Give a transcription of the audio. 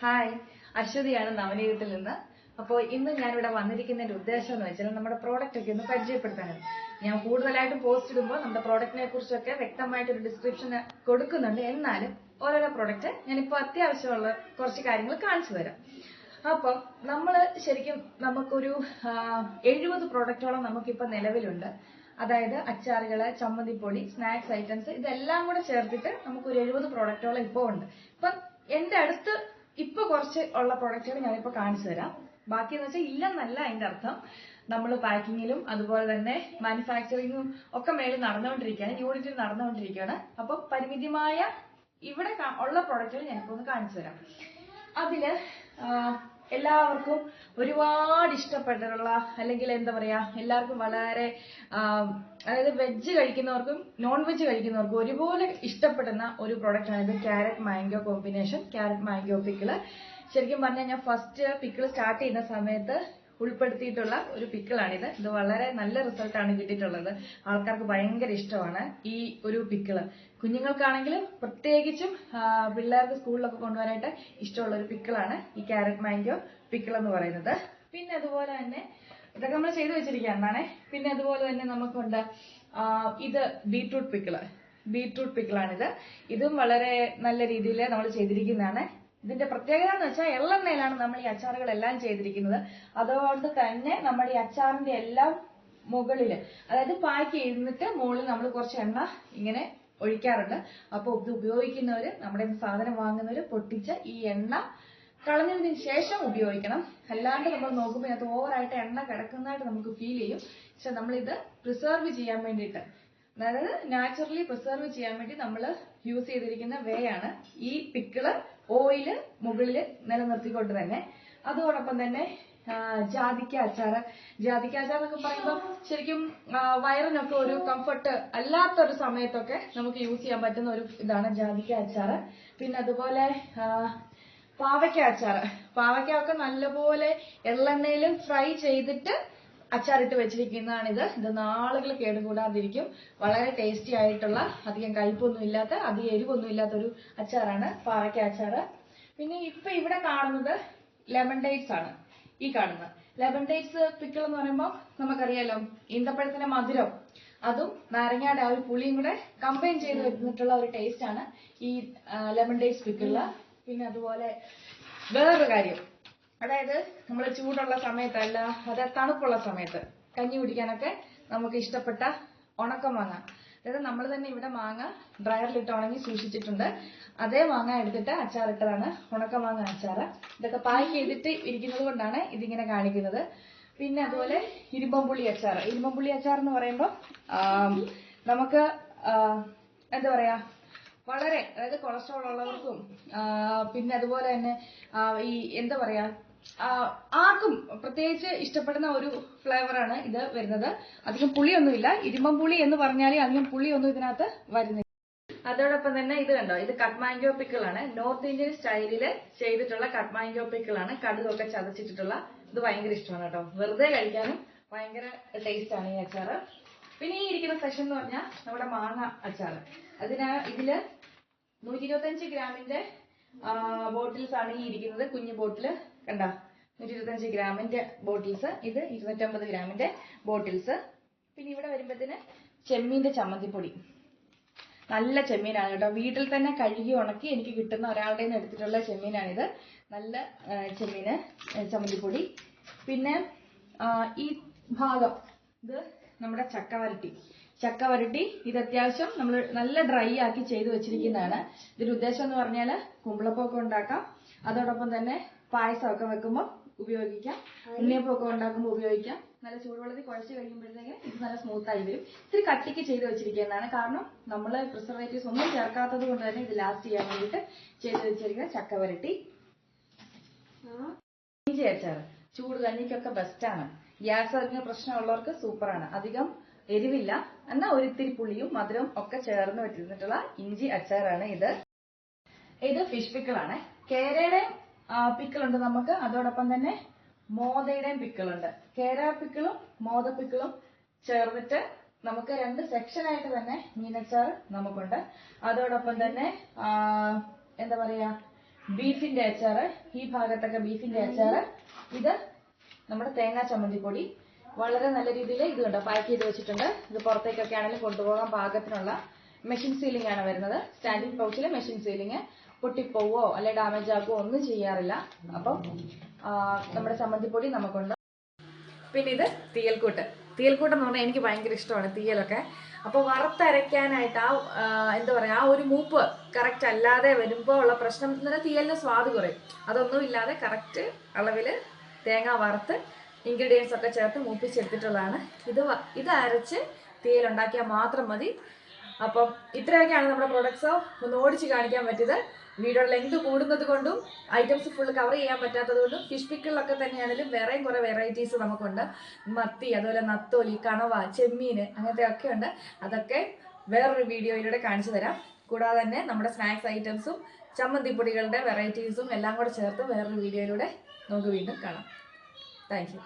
Hi, അശ്വതിയാണ് നവനീതത്തിൽ നിന്ന്. അപ്പോൾ ഇന്ന് ഞാനിവിടെ വന്നിരിക്കുന്നതിന്റെ ഉദ്ദേശം എന്ന് വെച്ചാൽ നമ്മുടെ പ്രോഡക്റ്റ് ഒക്കെ ഒന്ന് പരിചയപ്പെടുത്താനാണ്. ഞാൻ കൂടുതലായിട്ടും പോസ്റ്റ് ഇടുമ്പോൾ നമ്മുടെ പ്രോഡക്റ്റിനെ കുറിച്ചൊക്കെ വ്യക്തമായിട്ടൊരു ഡിസ്ക്രിപ്ഷൻ കൊടുക്കുന്നുണ്ട്. എന്നാലും ഓരോരോ പ്രോഡക്റ്റ് ഞാനിപ്പോൾ അത്യാവശ്യമുള്ള കുറച്ച് കാര്യങ്ങൾ കാണിച്ചു തരാം. അപ്പം ശരിക്കും നമുക്കൊരു 70 പ്രോഡക്റ്റോളം നമുക്കിപ്പോൾ നിലവിലുണ്ട്. അതായത് അച്ചാറുകള്, ചമ്മന്തിപ്പൊടി, സ്നാക്സ് ഐറ്റംസ് ഇതെല്ലാം കൂടെ ചേർത്തിട്ട് നമുക്കൊരു 70 പ്രോഡക്റ്റോളം ഇപ്പോൾ ഉണ്ട്. ഇപ്പം എന്റെ അടുത്ത് ഇപ്പൊ കുറച്ച് ഉള്ള പ്രോഡക്റ്റുകൾ ഞാനിപ്പോ കാണിച്ചു തരാം. ബാക്കി എന്ന് വെച്ചാൽ ഇല്ലെന്നല്ല അതിന്റെ അർത്ഥം. നമ്മൾ പാക്കിങ്ങിലും അതുപോലെ തന്നെ മാനുഫാക്ചറിങ്ങും ഒക്കെ മേളിൽ നടന്നുകൊണ്ടിരിക്കുകയാണ്, യൂണിറ്റിൽ നടന്നുകൊണ്ടിരിക്കുകയാണ്. അപ്പൊ പരിമിതമായ ഇവിടെ ഉള്ള പ്രോഡക്റ്റുകൾ ഞാനിപ്പോ ഒന്ന് കാണിച്ചു തരാം. അതില് എല്ലാവർക്കും ഒരുപാട് ഇഷ്ടപ്പെട്ടിട്ടുള്ള, അല്ലെങ്കിൽ എന്താ പറയാ, എല്ലാവർക്കും വളരെ അതായത് വെജ് കഴിക്കുന്നവർക്കും നോൺ വെജ് കഴിക്കുന്നവർക്കും ഒരുപോലെ ഇഷ്ടപ്പെടുന്ന ഒരു പ്രോഡക്റ്റ് ആണ് ഇത്. Carrot mango combination, carrot mango pickle. ശരിക്കും പറഞ്ഞാൽ ഞാൻ ഫസ്റ്റ് പിക്കിള് സ്റ്റാർട്ട് ചെയ്യുന്ന സമയത്ത് ഉൾപ്പെടുത്തിയിട്ടുള്ള ഒരു പിക്കിളാണിത്. ഇത് വളരെ നല്ല റിസൾട്ടാണ് കിട്ടിയിട്ടുള്ളത്. ആൾക്കാർക്ക് ഭയങ്കര ഇഷ്ടമാണ് ഈ ഒരു പിക്കിള്. കുഞ്ഞുങ്ങൾക്കാണെങ്കിലും പ്രത്യേകിച്ചും പിള്ളേർക്ക് സ്കൂളിലൊക്കെ കൊണ്ടുപോകാനായിട്ട് ഇഷ്ടമുള്ള ഒരു പിക്കിളാണ് ഈ ക്യാരറ്റ് മാംഗോ പിക്കിൾ എന്ന് പറയുന്നത്. പിന്നെ അതുപോലെ തന്നെ ഇതൊക്കെ നമ്മൾ ചെയ്തു വെച്ചിരിക്കുകയാണ്. പിന്നെ അതുപോലെ തന്നെ നമുക്കുണ്ട് ഇത് ബീട്രൂട്ട് പിക്കിളാണിത്. ഇതും വളരെ നല്ല രീതിയിൽ നമ്മൾ ചെയ്തിരിക്കുന്നതാണ്. ഇതിന്റെ പ്രത്യേകത എന്ന് വെച്ചാൽ എള്ളെണ്ണയിലാണ് നമ്മൾ ഈ അച്ചാറുകളെല്ലാം ചെയ്തിരിക്കുന്നത്. അതുകൊണ്ട് തന്നെ നമ്മുടെ ഈ അച്ചാറിന്റെ എല്ലാം മുകളില്, അതായത് പാക്ക് ചെയ്തിട്ട് മുകളിൽ നമ്മൾ കുറച്ച് എണ്ണ ഇങ്ങനെ ഒഴിക്കാറുണ്ട്. അപ്പൊ ഇത് ഉപയോഗിക്കുന്നവര്, നമ്മുടെ സാധനം വാങ്ങുന്നവര് പൊട്ടിച്ച ഈ എണ്ണ കളഞ്ഞതിന് ശേഷം ഉപയോഗിക്കണം. അല്ലാണ്ട് നമ്മൾ നോക്കുമ്പോൾ ഇതിനകത്ത് ഓവറായിട്ട് എണ്ണ കിടക്കുന്നതായിട്ട് നമുക്ക് ഫീൽ ചെയ്യും. പക്ഷെ നമ്മളിത് പ്രിസർവ് ചെയ്യാൻ വേണ്ടിയിട്ട്, അതായത് നാച്ചുറലി പ്രിസർവ് ചെയ്യാൻ വേണ്ടി നമ്മൾ യൂസ് ചെയ്തിരിക്കുന്ന വേ ആണ് ഈ പിക്കിള് ഓയില് മുകളിൽ നിലനിർത്തിക്കൊണ്ട് തന്നെ. അതോടൊപ്പം തന്നെ ജാതിക്ക അച്ചാർ എന്നൊക്കെ പറയുമ്പോൾ ശരിക്കും വയറിനൊക്കെ ഒരു കംഫർട്ട് അല്ലാത്തൊരു സമയത്തൊക്കെ നമുക്ക് യൂസ് ചെയ്യാൻ പറ്റുന്ന ഒരു ഇതാണ് ജാതിക്ക അച്ചാർ. പിന്നെ അതുപോലെ പാവയ്ക്ക ഒക്കെ നല്ലപോലെ എള്ളെണ്ണയിലും ഫ്രൈ ചെയ്തിട്ട് അച്ചാറിട്ട് വെച്ചിരിക്കുന്നതാണിത്. ഇത് നാളുകൾ കേടുകൂടാതിരിക്കും. വളരെ ടേസ്റ്റി ആയിട്ടുള്ള, അധികം കയ്പൊന്നും ഇല്ലാത്ത, അധികം എരിവൊന്നും ഇല്ലാത്തൊരു അച്ചാറാണ് പാവയ്ക്ക അച്ചാറ്. പിന്നെ ഇപ്പൊ ഇവിടെ കാണുന്നത് ലെമൺ ഡേറ്റ്സ് ആണ്. ഈ കാണുന്നത് ലെമൺ ഡേറ്റ്സ് പിക്കിൾ എന്ന് പറയുമ്പോൾ നമുക്കറിയാലോ, ഈന്തപ്പഴത്തിന്റെ മധുരം അതും നാരങ്ങയുടെ ആ ഒരു പുളിയും കൂടെ കമ്പൈൻ ചെയ്ത് വെച്ചിട്ടുള്ള ഒരു ടേസ്റ്റ് ആണ് ഈ ലെമൺ ഡേറ്റ്സ് പിക്കിളില്. പിന്നെ അതുപോലെ വേറൊരു കാര്യം, അതായത് നമ്മൾ ചൂടുള്ള സമയത്തല്ല, അതായത് തണുപ്പുള്ള സമയത്ത് കഞ്ഞി കുടിക്കാനൊക്കെ നമുക്ക് ഇഷ്ടപ്പെട്ട ഉണക്കമാങ്ങ, അതായത് നമ്മൾ തന്നെ ഇവിടെ മാങ്ങ ഡ്രയറിലിട്ട് ഉണങ്ങി സൂക്ഷിച്ചിട്ടുണ്ട്. അതേ മാങ്ങ എടുത്തിട്ട് അച്ചാറിട്ടതാണ് ഉണക്കമാങ്ങ അച്ചാറ്. ഇതൊക്കെ പാക്ക് ചെയ്തിട്ട് ഇരിക്കുന്നത് കൊണ്ടാണ് ഇതിങ്ങനെ കാണിക്കുന്നത്. പിന്നെ അതുപോലെ ഇരുമ്പമ്പുള്ളി അച്ചാർ എന്ന് പറയുമ്പോൾ നമുക്ക് എന്താ പറയാ, വളരെ, അതായത് കൊളസ്ട്രോൾ ഉള്ളവർക്കും പിന്നെ അതുപോലെ തന്നെ ഈ എന്താ പറയാ, ആർക്കും പ്രത്യേകിച്ച് ഇഷ്ടപ്പെടുന്ന ഒരു ഫ്ലേവറാണ് ഇത് വരുന്നത്. അധികം പുളിയൊന്നുമില്ല. ഇരുമ്പമ്പുളി എന്ന് പറഞ്ഞാൽ അധികം പുളിയൊന്നും ഇതിനകത്ത് വരുന്നില്ല. അതോടൊപ്പം തന്നെ ഇത് കണ്ടോ, ഇത് കട്ട് മാംഗോ പിക്കിളാണ്. നോർത്ത് ഇന്ത്യൻ സ്റ്റൈലില് ചെയ്തിട്ടുള്ള കട്ട് മാംഗോ പിക്കിളാണ്. കടുകൊക്കെ ചതച്ചിട്ടുള്ള. ഇത് ഭയങ്കര ഇഷ്ടമാണ് കേട്ടോ. വെറുതെ കഴിക്കാനും ഭയങ്കര ടേസ്റ്റ് ആണ് ഈ അച്ചാറ്. പിന്നെ ഈ ഇരിക്കുന്ന സെഷൻ എന്ന് പറഞ്ഞാൽ നമ്മുടെ മാങ്ങ അച്ചാറ്. ഇതില് 125 ഗ്രാമിന്റെ ബോട്ടിൽസ് ആണ് ഈ ഇരിക്കുന്നത്. കുഞ്ഞു ബോട്ടില് കണ്ട, 125 ഗ്രാമിന്റെ ബോട്ടിൽസ്. ഇത് 250 ഗ്രാമിന്റെ ബോട്ടിൽസ്. പിന്നെ ഇവിടെ വരുമ്പോഴത്തേന് ചെമ്മീന്റെ ചമ്മന്തിപ്പൊടി. നല്ല ചെമ്മീനാണ് കേട്ടോ. വീട്ടിൽ തന്നെ കഴുകി ഉണക്കി എനിക്ക് കിട്ടുന്ന ഒരാളുടെ നിന്ന് എടുത്തിട്ടുള്ള ചെമ്മീനാണിത്. നല്ല ചെമ്മീന് ചമ്മന്തിപ്പൊടി. പിന്നെ ഈ ഭാഗം, ഇത് നമ്മുടെ ചക്കവരട്ടി. ഇത് അത്യാവശ്യം നമ്മൾ നല്ല ഡ്രൈ ആക്കി ചെയ്ത് വെച്ചിരിക്കുന്നതാണ്. ഇതിന്റെ ഉദ്ദേശം എന്ന് പറഞ്ഞാൽ കുമ്പളപ്പൊക്കെ ഉണ്ടാക്കാം, അതോടൊപ്പം തന്നെ പായസമൊക്കെ വെക്കുമ്പോൾ ഉപയോഗിക്കാം, ഉണ്ണിയപ്പൊക്കെ ഉണ്ടാക്കുമ്പോൾ ഉപയോഗിക്കാം. നല്ല ചൂടുവെള്ളത്തിൽ കുഴച്ച് കഴിയുമ്പോഴത്തേക്ക് ഇത് നല്ല സ്മൂത്ത് ആയി വരും. ഇത്തിരി കട്ടിക്ക് ചെയ്ത് വെച്ചിരിക്കുന്നതാണ്. കാരണം നമ്മൾ പ്രിസർവേറ്റീവ്സ് ഒന്നും ചേർക്കാത്തത് കൊണ്ട് തന്നെ ഇത് ലാസ്റ്റ് ചെയ്യാൻ വേണ്ടിയിട്ട് ചെയ്ത് വെച്ചിരിക്കുന്ന ചക്കവരട്ടി. ഇഞ്ചി അച്ചാർ ചൂട് കഞ്ഞിക്കൊക്കെ ബെസ്റ്റാണ്. ഗ്യാസ് അതിന് പ്രശ്നമുള്ളവർക്ക് സൂപ്പറാണ്. അധികം എരിവില്ല, എന്നാൽ ഒരിത്തിരി പുളിയും മധുരവും ഒക്കെ ചേർന്ന് വെച്ചിരുന്നിട്ടുള്ള ഇഞ്ചി അച്ചാറാണ് ഇത്. ഇത് ഫിഷ് പിക്കിളാണ്. കേരയുടെയും പിക്കിളുണ്ട് നമുക്ക്, അതോടൊപ്പം തന്നെ മോദയുടെയും പിക്കിളുണ്ട്. കേര പിക്കിളും മോദ പിക്കിളും ചേർന്നിട്ട് നമുക്ക് 2 സെക്ഷനായിട്ട് തന്നെ മീനച്ചാർ നമുക്കുണ്ട്. അതോടൊപ്പം തന്നെ എന്താ പറയാ, ബീഫിന്റെ അച്ചാറ്, ഈ ഭാഗത്തൊക്കെ ബീഫിന്റെ അച്ചാറ്. ഇത് നമ്മുടെ തേങ്ങാ ചമ്മന്തിപ്പൊടി. വളരെ നല്ല രീതിയിൽ ഇത് കണ്ടോ പാക്ക് ചെയ്ത് വെച്ചിട്ടുണ്ട്. ഇത് പുറത്തേക്കൊക്കെ ആണെങ്കിലും കൊണ്ടുപോകാൻ പാകത്തിനുള്ള മെഷീൻ സീലിംഗ് ആണ് വരുന്നത്. സ്റ്റാൻഡിംഗ് പൗച്ചിൽ മെഷീൻ സീലിംഗ്. പൊട്ടിപ്പോവോ അല്ലെ ഡാമേജ് ആകുവോ ഒന്നും ചെയ്യാറില്ല. അപ്പം നമ്മുടെ ചമ്മന്തിപ്പൊടി നമുക്കുണ്ട്. പിന്നെ ഇത് തീയൽക്കൂട്ട്. തീയൽക്കൂട്ടെന്ന് പറഞ്ഞാൽ എനിക്ക് ഭയങ്കര ഇഷ്ടമാണ് തീയലൊക്കെ. അപ്പോൾ വറുത്തരയ്ക്കാനായിട്ട് എന്താ പറയുക, ആ ഒരു മൂപ്പ് കറക്റ്റ് അല്ലാതെ വരുമ്പോൾ ഉള്ള പ്രശ്നം എന്ന് പറഞ്ഞാൽ തീയലിന് സ്വാദ് കുറയും. അതൊന്നും ഇല്ലാതെ കറക്റ്റ് അളവിൽ തേങ്ങ വറുത്ത് ഇൻഗ്രീഡിയൻസ് ഒക്കെ ചേർത്ത് മൂപ്പിച്ചെടുത്തിട്ടുള്ളതാണ്. ഇത് അരച്ച് തീയലുണ്ടാക്കിയാൽ മാത്രം മതി. അപ്പം ഇത്രയൊക്കെയാണ് നമ്മുടെ പ്രൊഡക്ട്സ് ഒന്ന് ഓടിച്ച് കാണിക്കാൻ പറ്റിയത്. വീഡിയോ ലെങ്ത് കൂടുന്നത് കൊണ്ടും ഐറ്റംസ് ഫുൾ കവർ ചെയ്യാൻ പറ്റാത്തത് കൊണ്ടും ഫിഷ് പിക്കിളിലൊക്കെ തന്നെയാണെങ്കിലും വേറെയും കുറേ വെറൈറ്റീസ് നമുക്കുണ്ട്. മത്തി, അതുപോലെ നത്തോലി, കണവ, ചെമ്മീൻ, അങ്ങനത്തെ ഒക്കെ ഉണ്ട്. അതൊക്കെ വേറൊരു വീഡിയോയിലൂടെ കാണിച്ചു തരാം. കൂടാതെ തന്നെ നമ്മുടെ സ്നാക്സ് ഐറ്റംസും ചമ്മന്തിപ്പൊടികളുടെ വെറൈറ്റീസും എല്ലാം കൂടെ ചേർത്ത് വേറൊരു വീഡിയോയിലൂടെ നമുക്ക് വീണ്ടും കാണാം. Thank you.